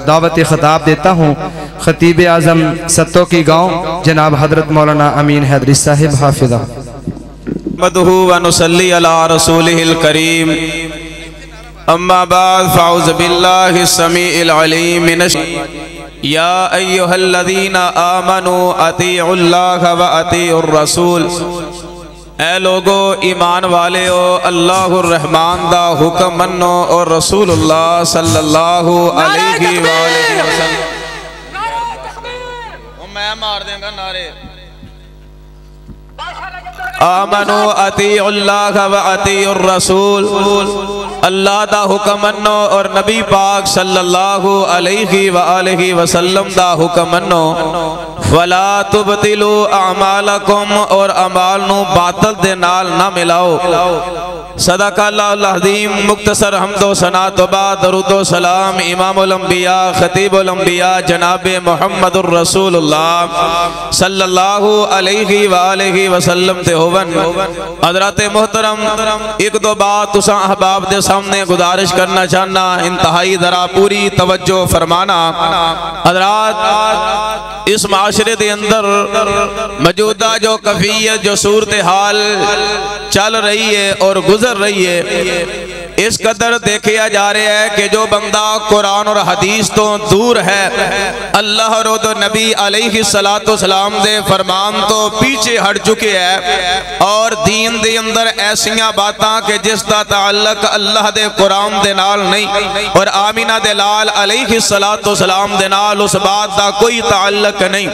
दावत खिताब देता हूँ खतीब आज़म सत्तो की गाँव जनाब हजरत मौलाना अमीन हैदरी साहिब हाफिज़ा। मदहू व नुसल्ली अला रसूलिहिल करीम अम्मा बाद फ़ाउज़ु बिल्लाहि समीइल अलीम मिनश या अय्युहल्लज़ीना आमनू अतीउल्लाह व अतीउर रसूल। ऐ लोगो ईमान वाले हो अल्लाहुर रहमान दा हुक्म मन्नो और रसूलुल्लाह सल्लल्लाहु अलैहि वसल्लम। मैं मार देंगा नारे। आमनो अतीउल्लाह व अतीउर रसूल। अल्लाह दा हुक्म मन्नो और नबी पाक सल्लल्लाहु अलैहि वसल्लम दा हुक्म मन्नो। वला तुबतिलु अमालकुम और अमाल नू बातल दे नाल ना मिलाओ। सदाकल्लाहुल अज़ीम। मुख्तसर हम्दो सना तो बाद दरूदो सलाम इमामुल अंबिया खतीबुल अंबिया जनाबे मुहम्मदुर रसूलुल्लाह सल्लल्लाहु अलैहि वसल्लम ते होवन। हज़रात मोहतरम एक दो बात तुसा अहबाब दे सामने गुजारिश करना चाहना, इंतहाई जरा पूरी तवज्जो फरमाना। हज़रात इस माशरे दे अंदर मौजूदा जो कफियत जो सूरत हाल चल रही है और गुजर रही है, इस कदर देखा जा रहा है कि जो बंदा कुरान और हदीस तो दूर है, अल्लाह और नबी अलैहिस्सलातु सलाम दे फरमान तो पीछे हट चुके हैं और दीन दे अंदर ऐसियां बातां कि जिसका ताल्लुक अल्लाह दे कुरान दे नाल नहीं और आमीना दे लाल अलैहिस्सलातु सलाम दे नाल उस बात का कोई ताल्लुक नहीं,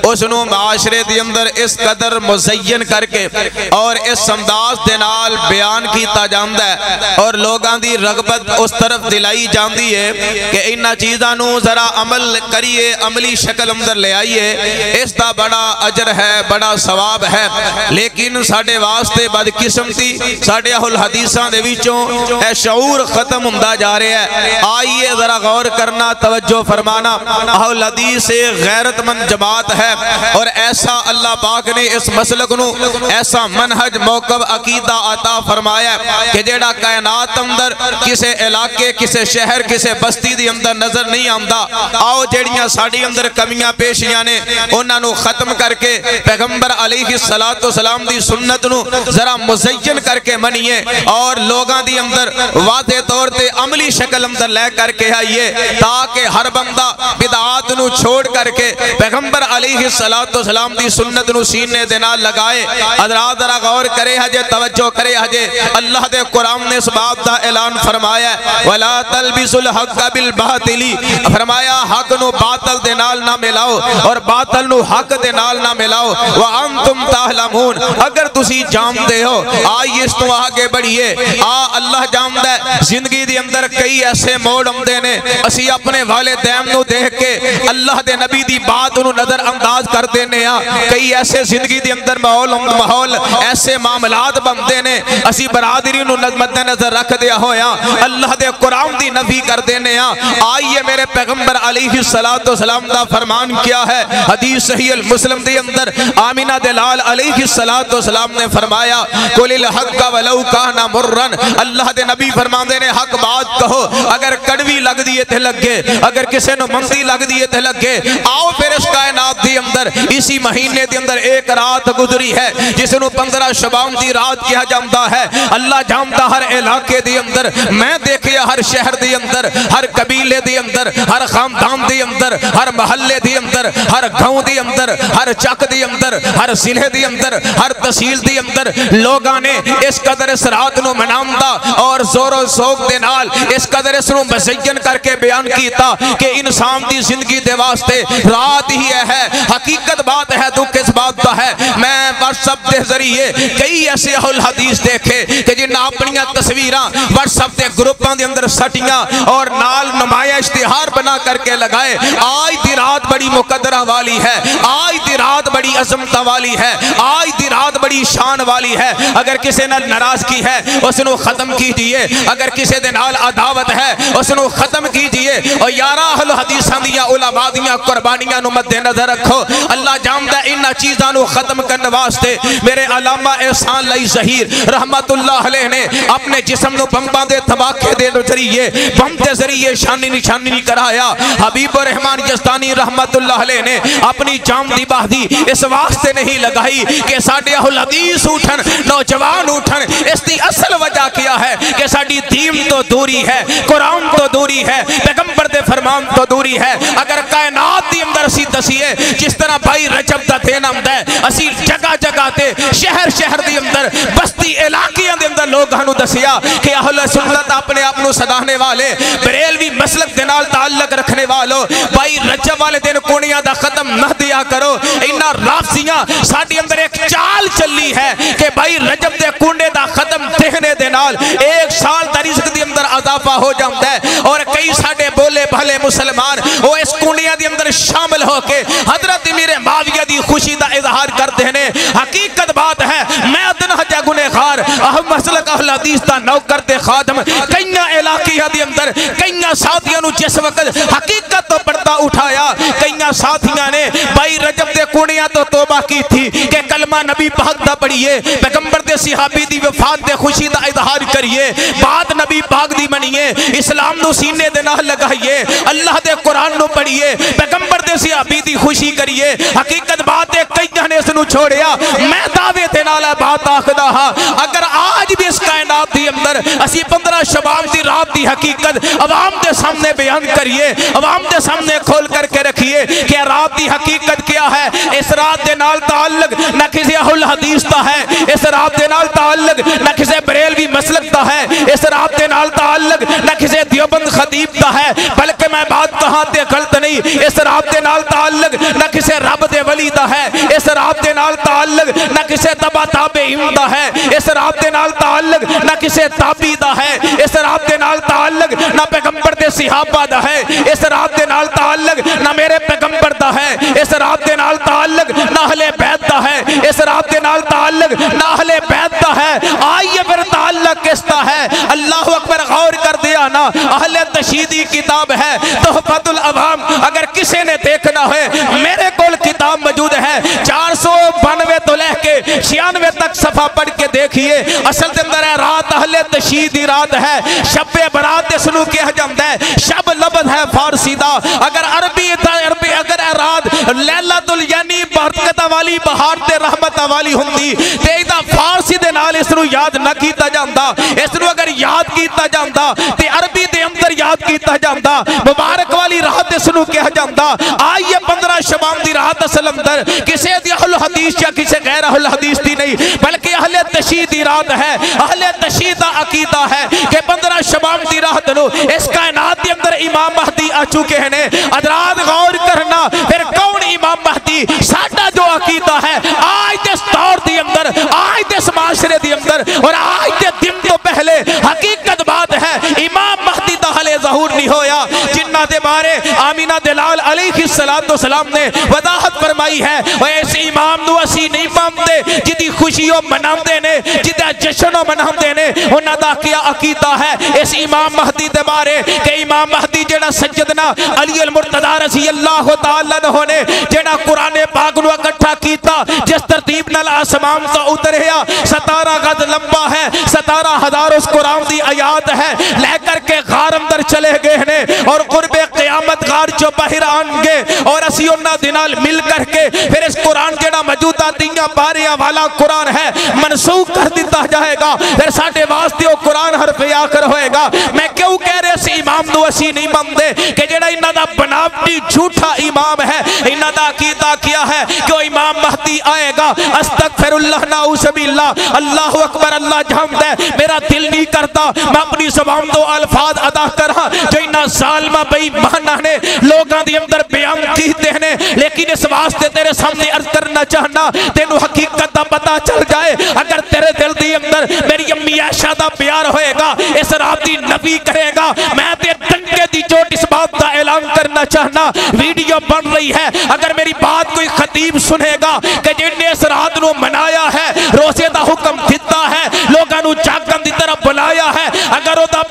उसनू माशरे दे अंदर इस कदर मुज़य्यन करके और इस अंदाज दे नाल बयान किया जाता है और लोगों की रगबत उस तरफ दिलाई जाती है कि इन्हां चीज़ों नू जरा अमल करिए, अमली शक्ल अंदर ले आइए, इसका बड़ा अजर है, बड़ा सवाब है। लेकिन साडे वास्ते बदकिस्मती साडे अहुल हदीसां दे विचों ए शऊर खत्म हुंदा जा रहा है। आइए जरा गौर करना, तवज्जो फरमाना। अहुल हदीस गैरतमंद जमात है और ऐसा अल्लाह पाक ने इस मसलक नू ऐसा मनहज मौकब अकीदा अता फरमाया कि जेड़ा कायनात अंदर किसे इलाके किसे शहर किसे बस्ती दी अंदर नजर नहीं आंदा। आओ जेड़ियां साडी अंदर कमियां पेशियां ने उन्हां नू खत्म करके पैगंबर अलैहिस्सलातु सलाम दी सुन्नत नू जरा मुज़य्यन करके मनिए और लोगां दी अंदर वादे तौर ते अमली शक्ल अंदर ले करके आइए ताकि हर बंदा बिदआत नू छोड़ करके पैगंबर अलैहिस्सलातु सलाम दी सुन्नत नू सीने दे नाल लगाए। हज़रात जरा गौर करे हजे, तवज्जो करे हजे। अल्लाह दे कुरान ने इस बात का ऐलान फरमाया वला तलबिसुल हक़ बिल बातिली, फरमाया हक नू बातल दे नाल ना मिलाओ और बातल नू हक दे नाल ना मिलाओ। व अंतुम तालमून, अगर तुसी जानते हो। आइए इस तो आगे बढ़िए। अल्लाह जानदा है जिंदगी दे अंदर कई ऐसे मोड़ आउंदे ने असी अपने वालिदैन नू देख के अल्लाह दे नबी दी बात नू नजर अंदाज कर देने आ। कई ऐसे जिंदगी दे अंदर माहौल ऐसे मामलात बनते ने असी बरादरी नू मद्देनजर रख दिया होया अल्लाह दे कुरान दी नफी कर देने आ। आइए मेरे पैगंबर अलैहिस्सलातु सलाम दा फरमान क्या है हदीस सहीह मुस्लिम दे अंदर आमीना दे लाल अलैहिस्सलातु सलाम ने फरमाया कुलिल हक़ वलौ काना मुर्रन, अल्लाह दे नबी फरमांदे ने हक बात कहो अगर कड़वी लगदी है ते लगे, अगर किसी नू मंदी लगदी है ते लगे। आओ फिर इस कायनात दे अंदर इसी महीने दे अंदर एक रात गुजरी है जिसनू 15 शबान दी रात कहा जाता है। अल्लाह जानता हर इलाके दे अंदर, मैं देखिया हर शहर दे अंदर, हर कबीले दे अंदर, हर खानदान दे अंदर, हर महल्ले दे अंदर, हर गांव दे अंदर, हर चक दे अंदर, हर जिले दे अंदर, हर तहसील दे अंदर लोगां ने इस कदर इस रात नू मनांदा और जोरो शौक दे नाल इस कदर इस नू मुज़य्यन करके बयान कीता कि इंसान दी जिंदगी दे वास्ते रात ही है। हकीकत बात है, दुख इस बात का है मैं व्हाट्सएप के जरिए कई ऐसे अहुल हदीस देखे कि जिन्हें अपनी तस्वीरां व्हाट्सएप के ग्रुपों के अंदर सटियां और नाल नुमाया इश्तिहार बना करके लगाए। आज दी रात बड़ी मुकद्दरा वाली है, आज दी रात बड़ी अजमत वाली है, आज दी रात बड़ी शान वाली है। अगर किसी ने नाराजगी है उसनू खत्म कीजिए, अगर अगर किसी दे नाल अदावत है उसनू खत्म कीजिए। और 11 अहल हदीसां दियां उलमा दियां कुर्बानियां नू मद्देनजर रखो। अल्लाह जानदा इन्हां चीज़ां नू खत्म करने वास्ते मेरे अलामा एहसान लाई ज़हीर रहमतुल्लाह अलैह ने अपने जिस्म नू बंबां दे धमाके दे जरिए बम के जरिए शानी निशानी नहीं कराया। हबीबुर रहमान यज़दानी रहमतुल्लाह अलैह ने अपनी जान दी बादी इस वास्ते नहीं लगाई कि साडे अहल हदीस उठन, नौजवान उठन। इसकी असल वजह क्या है कि साडी दीन तो दूरी है, कुरान तो दूरी है, पैगंबर दे फरमान तो दूरी है। अगर कायनात दी अंदर असी दसीए जिस तरह भाई रजब दा दिन आंदा है, असी जगह जगह ते शहर शहर दी अंदर बस्ती इलाकियां दे अंदर लोगां नू दसिया कि अहले सुन्नत अपने आप नू सदाने वाले बरेलवी मसलक दे नाल ताल्लुक रखने वालों भाई रजब वाले दिन कुणियां दा खत्म न दिया करो। इन्ना राफसियां साडी अंदर एक चाल चली है कि भाई रजब दे कुंडे दा खत्म देखने दे नाल एक साल दा रिज़्क दी अंदर इजाफा हो जाता है। और कई साडे बोले भले मुसलमान वो इस कुंडियां दे अंदर शामिल होके हजरत अमीर मुआविया दी खुशी दा इजहार करते हैं। हकीकत बात है मैं अदन हजा गुनहगार अहम मसलक अहल हदीस दा नौकर ते खादम कईयां इलाकियां दे अंदर कईयां साथियां नू जिस वक्त हकीकत तो पर्दा उठाया, कईयां साथियां ने भाई रजब दे कुणियां तो तौबा की थी कि कलमा नबी पाक दा पढ़िए, पैगंबर दे सहाबी दी वफात दे खुशी दा इजहार करिए, बात नबी पाक दी मनिए, इस्लाम नू सीने दे नाल लगाइए, अल्लाह दे कुरान नू पढ़िए, पैगंबर दे सहाबी दी खुशी करिए। हकीकत बात है कईयां ने इसनू छोड़िया। मैं दावे दे नाल बात आखदा हां अगर आज भी इस कायनात दी अंदर असी 15 शबाब दी रात दी हकीकत अवाम के सामने बयान करिए, अवाम के सामने खोल करके रखिए कि रात की हकीकत क्या है। इस रात के नाल ताल्लुक न किसी अहल हदीस का है, इस रात के नाल ताल्लुक न किसी बरेलवी मसलक का है, इस रात के नाल ताल्लुक न किसी देवबंद खतीब का है, बल्कि मैं बात कहां ते गलत नहीं, इस रात के नाल ताल्लुक न किसी रब दे वली दा है, इस रात के नाल ताल्लुक न किसी तबा ताबईन दा है, इस रात के नाल ताल्लुक न किसी ताबी दा है, इस रात के नाल ताल्लुक न पैगंबर दे सहाबा दा है, इस रात के नाल ताल्लुक न मेरे पैगंबर दा है, इस रात के नाल ताल्लुक न अहले बैत दा है, इस रात के नाल ताल्लुक न अहले बैत दा है। आइए फिर ताल्लुक किसका है? अल्लाह अकबर। गौर कर दिया ना, अहले तशीदी किताब है तोहफतुल अवाम। अगर किसी ने देखना है मेरे कोल किताब मौजूद है, 492 तो लेके 96 तक सफा पढ़ के देखिए। असल के अंदर है रात अहले तशीदी रात है, शब्बे बरात इसनू कहा जाता है, शब लफ्ज़ है फारसी दा। अगर अरबी अगर रात लैलतुल यानी बरकत वाली बहार ते रहमत वाली हुंदी ते इदा फारसी दे नाल इसनू याद ना कीता जांदा। इसनू अगर याद कीता जांदा ते अरबी दे अंदर याद कीता जांदा, मुबारक वाली रात इसनू कहा जांदा। आइए 15 शबाब दी रात असल अंदर किसी दी अहल हदीस या किसी गैर अहल हदीस दी नहीं बल्कि अहले तशीद दी रात है। अहले तशीद दा अकीदा है कि 15 शबाब दी रात नो इस कायनात के अंदर इमाम महदी आ चुके हैं। हज़रात गौर करना, फिर कौन इमाम महदी? साडा जो अकीदा है आज दे दौर दी अंदर, आज दे माशरे दी अंदर और आज दे दिन तो पहले हकीकत बात है इमाम महदी दा हले ज़हूर नहीं होया। जिन्ना दे बारे आमीना दलाल अलैहिस्सलाम ने वजाहत फरमाई है, इस इमाम नू असी नहीं मानते जिदी खुशियों मनाते ने, जिदा जश्न मनाते ने। उन्हां दा क्या अकीदा है इस इमाम महदी दे बारे कि इमाम महदी जेड़ा सज्जदना अली अल मुर्तदा रज़ी अल्लाह तआला अन्हु ने जेड़ा कुरान पाक नू इकट्ठा कीता, जिस तरतीब नाल आसमान तो उतरिया, 17 गज लंबा है, 17,000 उस कुरान दी आयात है, लेकर के गार अंदर चले गए ने और कुर्बे क़यामत गार चो बाहर आएंगे और असी उन्हां दे नाल मिल करके फिर इस कुरान जेड़ा मौजूदा दियां बारियां वाला कुरान है मनसूख कर दिता जाएगा। फिर साडे वास्ते वो कुरान हरफे आखिर होएगा। मैं क्यों कह रहे इस इमाम नू असी नहीं मनदे कि जेड़ा इन्हां दा बनावटी झूठा इमाम है। इन्हां दा अकीदा किया है कि वो इमाम महदी आएगा। अस्तगफिरुल्लाह नाउज़ुबिल्लाह, अल्लाहु अकबर। अल्लाह जानदा है मेरा दिल नहीं करता मैं अपनी ज़बान तो अल्फाज अदा करा जो इन्हां ज़ालिमा बेईमानां ने लोगां दे अंदर बयान कीते ने, लेकिन इस वास्ते तेरे सामने अर्ज करना चाहना तेनू हकीकत दा पता चल जाए। अगर तेरे दिल दे अंदर मेरी अम्मी आयशा दा प्यार होएगा, इस रात दी नबी करेगा, मैं ते डंके दी चोट इस बात का ऐलान करना चाहना। वीडियो बन रही है, अगर मेरी बात कोई खतीब सुनेगा कि जिन्हें इस रात नू मनाया है, रोजे दा हुक्म दिता है, लोगां नू जागण दी तरफ बुलाया है, अगर ओदा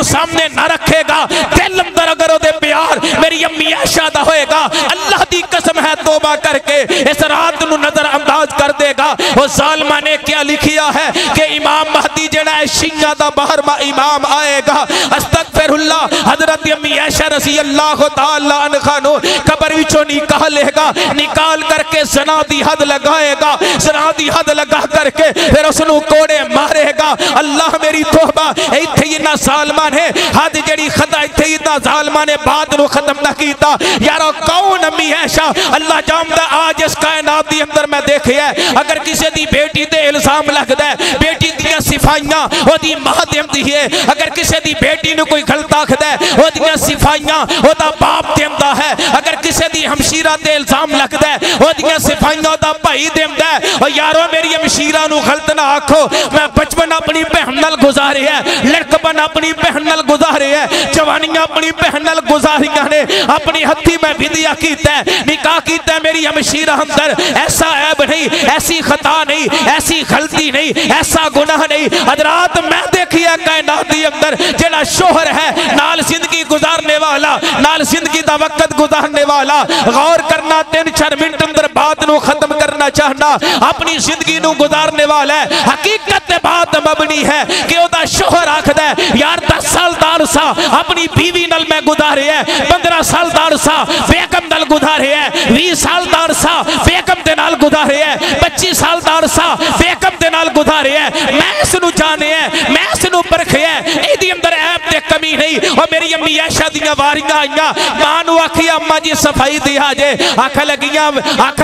सामने ना रखेगा, दिल अंदर अगर ओदे प्यार मेरी अम्मी आयशा दा होएगा, अल्लाह दी कसम है तौबा करके इस रात नू नजरअंदाज कर देगा। वो जालिमा ने क्या लिखिया है कि इमाम महदी जेड़ा शिया दा बाहर इमाम आएगा, अस्तगफिरुल्लाह, हजरत अम्मी आयशा रज़ी अल्लाह तआला अन्हा नु कब्र विचों निकाल लेगा, निकाल करके ज़ना दी हद लगाएगा, ज़ना दी हद लगा करके फिर उसनू कोड़े मारेगा। अल्लाह मेरी तौबा, इत्थे ही ना जालिमा ने हद जेड़ी खता इत्थे ही ना जालिमा ने बात नु खत्म ना कीता। यारो कौन अम्मी आयशा, अल्लाह जानदा आज इस कायनात दी अंदर मैं देखिया अगर किसी दी बेटी ते इल्जाम लगदा है, बेटी दियां सिफाइयां ओदी मां देंदी है, अगर किसी दी बेटी नु कोई गलत आखदा है ओदियां सिफाइयां ओदा बाप देंदा है, अगर किसी दी हमशीरा ते इल्जाम लगदा है ओदियां सिफाइयां ओदा भाई देंदा है। ओ यारो मेरी हमशीरा नु गलत ना आखो, मैं बचपन अपनी बहन नाल गुजारे है, लड़कपन अपनी बहन नाल गुजारे है, जवानियां अपनी बहन नाल गुजारियां ने, अपनी हथी मैं विद्या कीता है, निकाह कीता मेरी हमशीरा अंदर, ऐसा ऐब नहीं, ऐसी खता नहीं, ऐसी गलती नहीं, ऐसा गुनाह नहीं। हजरात मैं देखिया कायनात दी अंदर जेड़ा शोहर है नाल जिंदगी गुजारने वाला, नाल जिंदगी दा वक्त गुजारने वाला, गौर करना 3-4 मिनट अंदर बात नु खत्म करना चाहना, अपनी जिंदगी नु गुजारने वाला है, हकीकत बात मबनी है कि ओदा शोहर आखदा है यार 10 साल दा अरसा अपनी बीवी नाल मैं गुजारे है, 15 साल दा अरसा बेगम नाल गुजारे है, 20 साल दा अरसा बेगम दे नाल गुजारे है, 25 साल दा अरसा बेगम दे नाल गुजारे है, मैं इसनू जाने है, मैं इसनू परखे है, इहदी अंदर ऐब ते कमी नहीं। और मेरी अम्मी आयशा दियां वारियां आईयां, मां नू आखिया अम्मा जी सफाई दिया जे, आख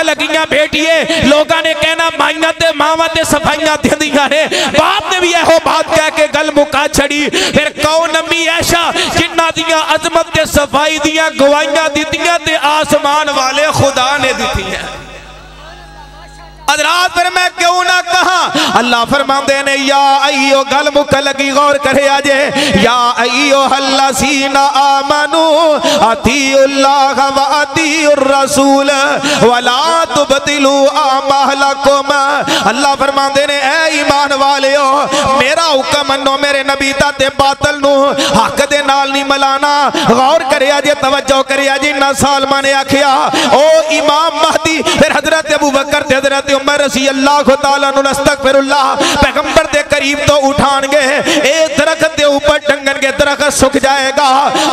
लगियां बेटिए लोगां ने कहना माइयां ते मावां ते सफाइयां दिंदियां ने, बाप ने भी एहो बात कह के गल मुका छड़ी। फिर कौन अम्मी आयशा जिन्हां दियां अजमत ते सफाई दियां गवाहियां दित्तियां ते आसमान वाले खुदा ने दित्ती है। हजरात फिर मैं क्यों ना कहा, अल्लाह फरमाते ने या अय्यो गल मुक लगी गौर करे आजे, या अय्यो हल्लसीना आमनू अतीउल्लाह व अतीउर रसूल वला तुबतिलू आमलकुम। अल्लाह फरमाते ने ए ईमान वालेओ मेरा हुक्म मन्नो, मेरे नबी दा ते बातल नु हक दे नाल नहीं मिलाना। गौर करे आजे, तवज्जो करे आजे, ना सालमा ने आखिया ओ इमाम महदी, फिर हजरत अबू बकर ते हजरत उमर रज़ी अल्लाह तआला अन्हु अस्तगफिरुल्लाह पैगंबर दे करीब तो उठानगे, ए दरख्त दे ऊपर टंगनगे, दरख्त सुख जाएगा,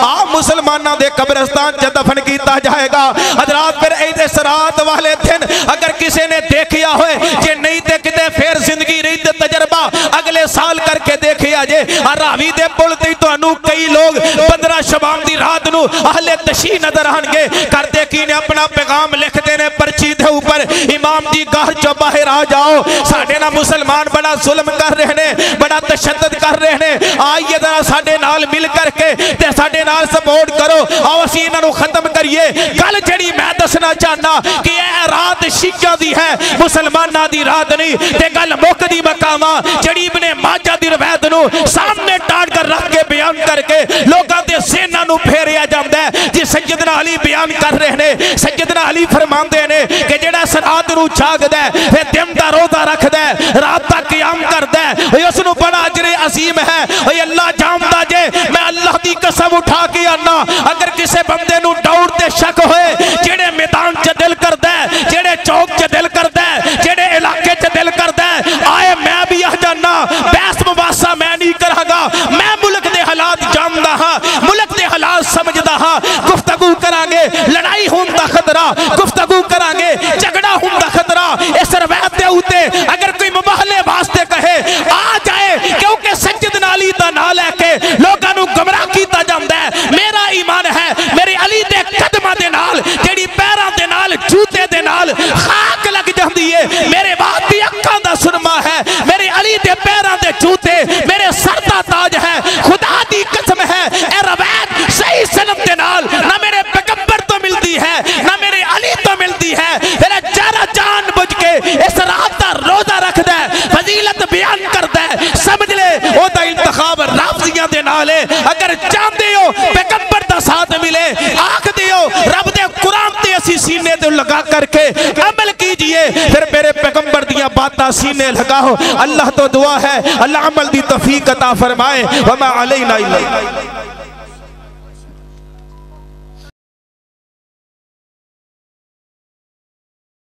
आ मुसलमाना दे कब्रिस्तान च दफन किया जाएगा। हजरात फिर इस रात वाले दिन अगर किसी ने देखिया होए, जे नहीं देखते फिर जिंदगी रही ते तजर्बा अगले साल करके देखिया जे। रावी दे पुल ते तुहानू कई लोग 15 शबान दी रात नू अहले तशी नजर आएंगे, करते की ने अपना पैगाम लिखते ने पर्ची दे ऊपर, इमाम दी गाह चो बाहर आ जाओ, साडे ना मुसलमान बड़ा जुल्म कर रहे ने, बड़ा तशद्दुद कर रहे ने, आइए जरा साडे नाल मिल करके ते साडे नाल सपोर्ट करो, आओ असीं इन्हां नू खत्म करिए। गल जड़ी मैं दसना चाहना कि यह रात शिया दी है, मुसलमाना दी रात नहीं, ते गल मुकदी मकामा जड़ी इब्ने माजा दी रवायत नू सामने टाट कर रख के बयान करके लोगां दे ज़हनां नू फेरिया जांदा है। जी सैयदना अली बयान कर रहे ने, सैयदना अली फरमांदे ने कि जेड़ा रात नू जागदा है, फिर दिन दा रोजा रखदा है, रात दा क़याम करदा है, उसनू बड़ा अजर अजीम है। अल्लाह जानदा जे, मैं अल्लाह दी कसम उठा के आना, अगर किसी बंदे नू दौड़ ते शक होए, जेड़े मैदान च दिल करदा है, जेड़े चौक च दिल करदा है, जेड़े इलाके च दिल करदा है, आए मैं भी आ जाना, बहस मुबासा मैं नहीं करांगा, मैं मुल्क दे हालात जानदा हां, मुल्क दे हालात समझदा हां, गुफ्तगू करांगे, लड़ाई होण दा खतरा, गुफ्तगू करांगे, झगड़ा होण दा खतरा, इस रवायत दे उत्ते अगर कोई मुबाहले वास्ते कहे आ जाए, क्योंकि सैयदना अली दा नाम लेके लोगां नू गुमराह कीता जांदा है। मेरा ईमान है मेरे अली दे कदमां दे नाल जेड़ी पैरां दे नाल जूते दे नाल खाक लग जांदी है, मेरे बाप दी अखां दा सुरमा है, मेरे अली दे पैरां दे जूते मेरे सर दा ताज है, खुदा दी कसम है ए रवायत सही सनद दे नाल ना मेरे पैगंबर तो मिलती है ना मेरे अली तो मिलती है। मेरा जरा जान बुझ के इस रात दा रोजा रखदा है, फजीलत बयान करदा है, समझ ले ओदा इंतखाब राफजियां दे नाल है। अगर चाहते हो पैगंबर दा साथ मिले, आख दियो रब दे कुरान ते असी सीने ते लगा करके अमल कीजिए, फिर मेरे पैगंबर दियां दियां बातां सीने लगाओ। अल्लाह तो दुआ है अल्लाह अमल दी तौफीक अता फरमाए। वमा अलैना इल्ला